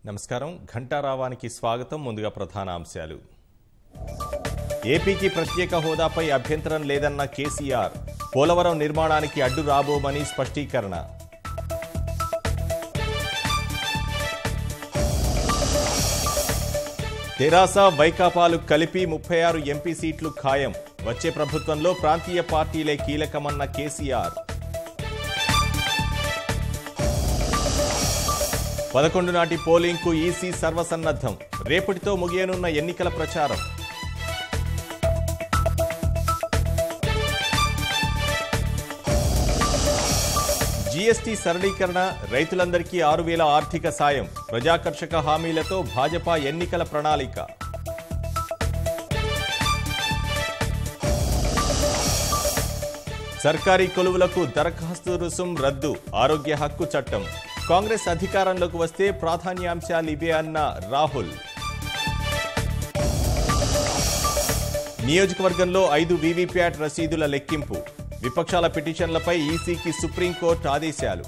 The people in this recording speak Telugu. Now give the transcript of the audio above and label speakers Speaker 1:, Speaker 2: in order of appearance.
Speaker 1: నమస్కారం ఘంటారావానికి స్వాగతం ముందుగా ప్రధాన అంశాలు ఏపీకి ప్రత్యేక హోదాపై అభ్యంతరం లేదన్న కేసీఆర్ పోలవరం నిర్మాణానికి అడ్డు రాబోమని స్పష్టీకరణ తెరాస వైకాపాలు కలిపి 36 ఎంపీ సీట్లు ఖాయం వచ్చే ప్రభుత్వంలో ప్రాంతీయ పార్టీలే కీలకమన్న కేసీఆర్ 11 నాటి పోలింగ్కు ఈసీ సర్వసన్నద్ధం రేపటితో ముగియనున్న ఎన్నికల ప్రచారం జీఎస్టీ సరళీకరణ రైతులందరికీ 6,000 ఆర్థిక సాయం ప్రజాకర్షక హామీలతో భాజపా ఎన్నికల ప్రణాళిక సర్కారీ కొలువులకు దరఖాస్తు రుసుం రద్దు ఆరోగ్య హక్కు చట్టం కాంగ్రెస్ అధికారంలోకి వస్తే ప్రాధాన్యాంశాలు ఇవే అన్న రాహుల్ నియోజకవర్గంలో 5 వీవీప్యాట్ రసీదుల లెక్కింపు విపక్షాల పిటిషన్లపై ఈసీకి సుప్రీంకోర్టు ఆదేశాలు